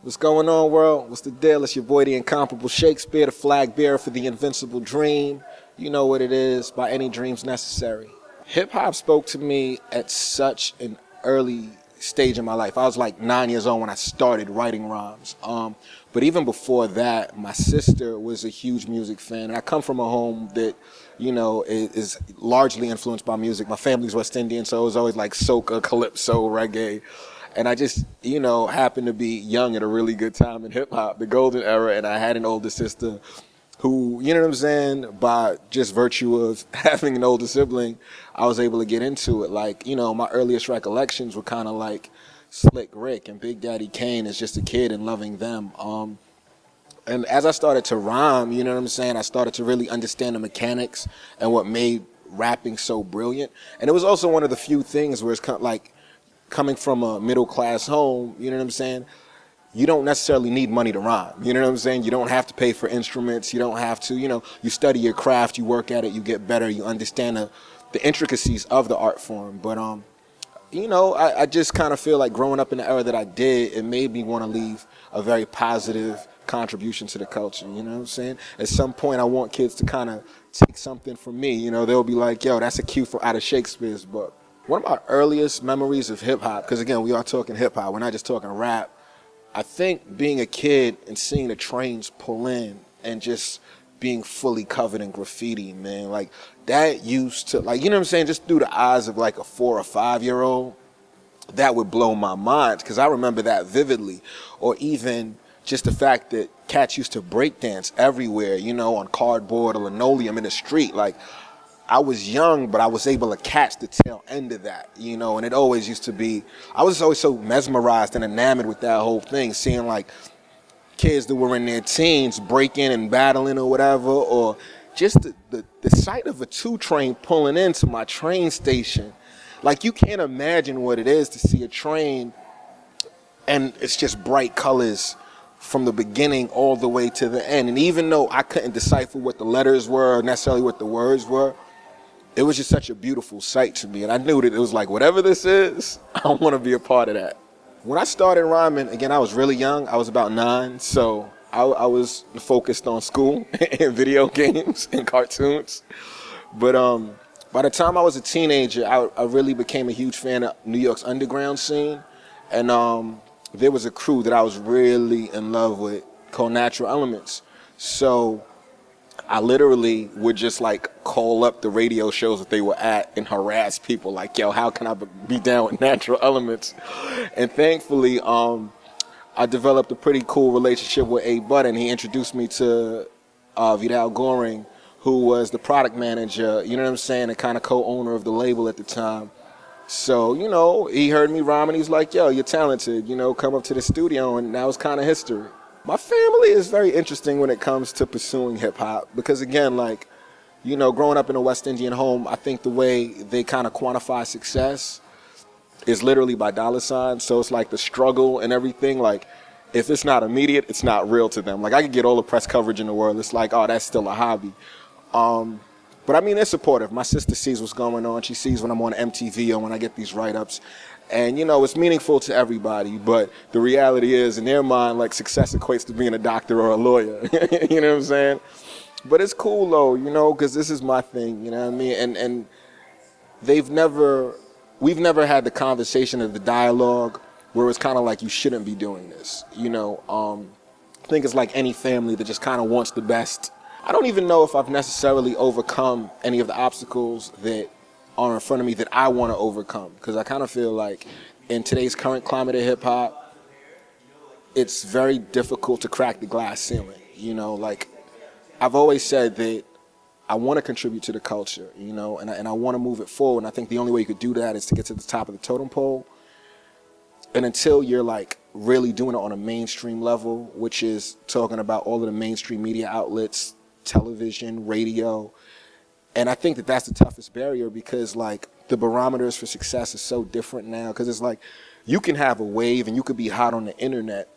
What's going on, world? What's the deal? It's your boy, the Incomparable Shakespeare, the flag bearer for the invincible dream. You know what it is, by any dreams necessary. Hip-hop spoke to me at such an early stage in my life. I was like 9 years old when I started writing rhymes. But even before that, my sister was a huge music fan. And I come from a home that, is largely influenced by music. My family's West Indian, so it was always like soca, calypso, reggae. And I just, happened to be young at a really good time in hip-hop, the golden era, and I had an older sister who, by just virtue of having an older sibling, I was able to get into it. Like, my earliest recollections were kind of like Slick Rick and Big Daddy Kane as just a kid and loving them. And as I started to rhyme, I started to really understand the mechanics and what made rapping so brilliant. And it was also one of the few things where it's kind of like, coming from a middle-class home, you don't necessarily need money to rhyme. You don't have to pay for instruments. You don't have to, you study your craft, you work at it, you get better, you understand the intricacies of the art form. But, I just kind of feel like growing up in the era that I did, it made me want to leave a very positive contribution to the culture, At some point, I want kids to kind of take something from me, they'll be like, yo, that's a cue out of Shakespeare's book. One of my earliest memories of hip-hop, because again, we are talking hip-hop, we're not just talking rap. I think being a kid and seeing the trains pull in and just being fully covered in graffiti, man, like that used to, just through the eyes of like a 4 or 5 year old, that would blow my mind, because I remember that vividly. Or even just the fact that cats used to breakdance everywhere, on cardboard or linoleum in the street. Like, I was young, but I was able to catch the tail end of that, and it always used to be, I was always so mesmerized and enamored with that whole thing, seeing like kids that were in their teens breaking and battling or whatever, or just the sight of a 2 train pulling into my train station. Like, you can't imagine what it is to see a train and it's just bright colors from the beginning all the way to the end. And even though I couldn't decipher what the letters were or necessarily what the words were, it was just such a beautiful sight to me. And I knew that it was like, whatever this is, I want to be a part of that. When I started rhyming, again, I was really young. I was about 9. So I was focused on school and video games and cartoons. But by the time I was a teenager, I really became a huge fan of New York's underground scene. And there was a crew that I was really in love with called Natural Elements. So I literally would just like call up the radio shows that they were at and harass people like, yo, how can I be down with Natural Elements? And thankfully, I developed a pretty cool relationship with A. Bud, and he introduced me to Vidal Goring, who was the product manager, and kind of co-owner of the label at the time. So, he heard me rhyme and he's like, yo, you're talented, come up to the studio, and that was kind of history. My family is very interesting when it comes to pursuing hip-hop because, again, like, growing up in a West Indian home, I think the way they kind of quantify success is literally by dollar signs. So it's like the struggle and everything. Like, if it's not immediate, it's not real to them. Like, I could get all the press coverage in the world. It's like, oh, that's still a hobby. But I mean, they're supportive. My sister sees what's going on. She sees when I'm on MTV or when I get these write-ups. And, it's meaningful to everybody. But the reality is, in their mind, like, success equates to being a doctor or a lawyer. You know what I'm saying? But it's cool, though, because this is my thing, you know what I mean? And we've never had the conversation of the dialogue where it's kind of like, you shouldn't be doing this. I think it's like any family that just kind of wants the best. I don't even know if I've necessarily overcome any of the obstacles that are in front of me that I want to overcome, because I kind of feel like in today's current climate of hip-hop, it's very difficult to crack the glass ceiling. Like, I've always said that I want to contribute to the culture, and I want to move it forward, and I think the only way you could do that is to get to the top of the totem pole. And until you're like really doing it on a mainstream level, which is talking about all of the mainstream media outlets, television, radio, and I think that that's the toughest barrier, because like the barometers for success is so different now, because it's like you can have a wave and you could be hot on the internet,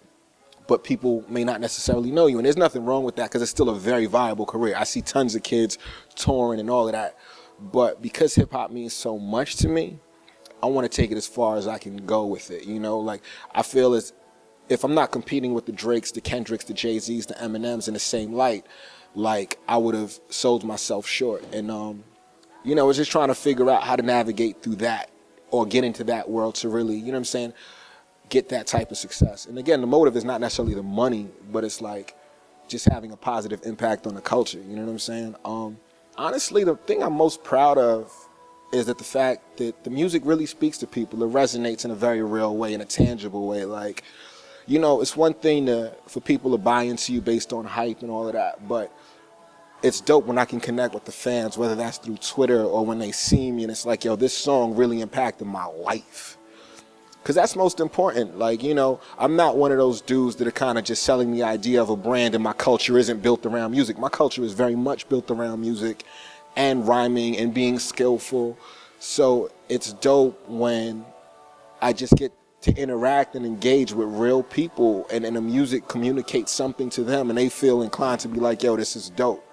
but people may not necessarily know you. And there's nothing wrong with that, because it's still a very viable career. I see tons of kids touring and all of that. But because hip hop means so much to me, I want to take it as far as I can go with it. Like, I feel as if I'm not competing with the Drakes, the Kendricks, the Jay-Z's, the Eminems in the same light, like I would have sold myself short. And I was just trying to figure out how to navigate through that or get into that world to really, you know what I'm saying, get that type of success. And again, the motive is not necessarily the money, but it's like just having a positive impact on the culture. You know what I'm saying? Honestly, the thing I'm most proud of is that the fact that the music really speaks to people. It resonates in a very real way, in a tangible way. Like, it's one thing for people to buy into you based on hype and all of that, but it's dope when I can connect with the fans, whether that's through Twitter or when they see me and it's like, yo, this song really impacted my life. Because that's most important. Like, I'm not one of those dudes that are kind of just selling the idea of a brand and my culture isn't built around music. My culture is very much built around music and rhyming and being skillful. So it's dope when I just get to interact and engage with real people and the music communicates something to them and they feel inclined to be like, yo, this is dope.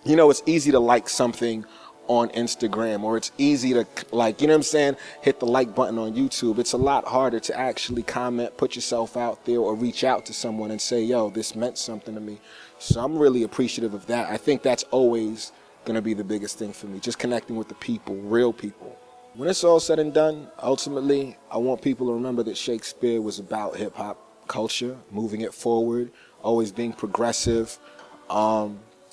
It's easy to like something on Instagram, or it's easy to, like, hit the like button on YouTube. It's a lot harder to actually comment, put yourself out there, or reach out to someone and say, yo, this meant something to me. So I'm really appreciative of that. I think that's always going to be the biggest thing for me, just connecting with the people, real people. When it's all said and done, ultimately, I want people to remember that Shakespeare was about hip-hop culture, moving it forward, always being progressive,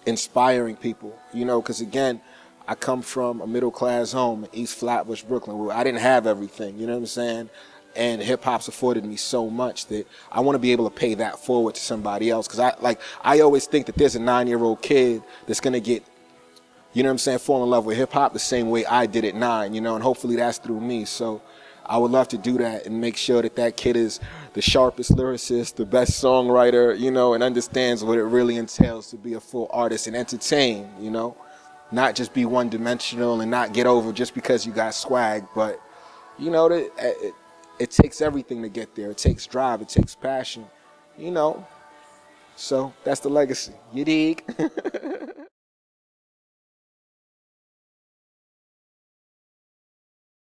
inspiring people, because again, I come from a middle-class home in East Flatbush, Brooklyn, where I didn't have everything, you know what I'm saying? And hip-hop's afforded me so much that I want to be able to pay that forward to somebody else, because I always think that there's a 9-year-old kid that's going to get, fall in love with hip-hop the same way I did at 9, and hopefully that's through me. So I would love to do that and make sure that kid is the sharpest lyricist, the best songwriter, and understands what it really entails to be a full artist and entertain, not just be one-dimensional and not get over just because you got swag, but, it takes everything to get there. It takes drive, it takes passion, so that's the legacy. You dig?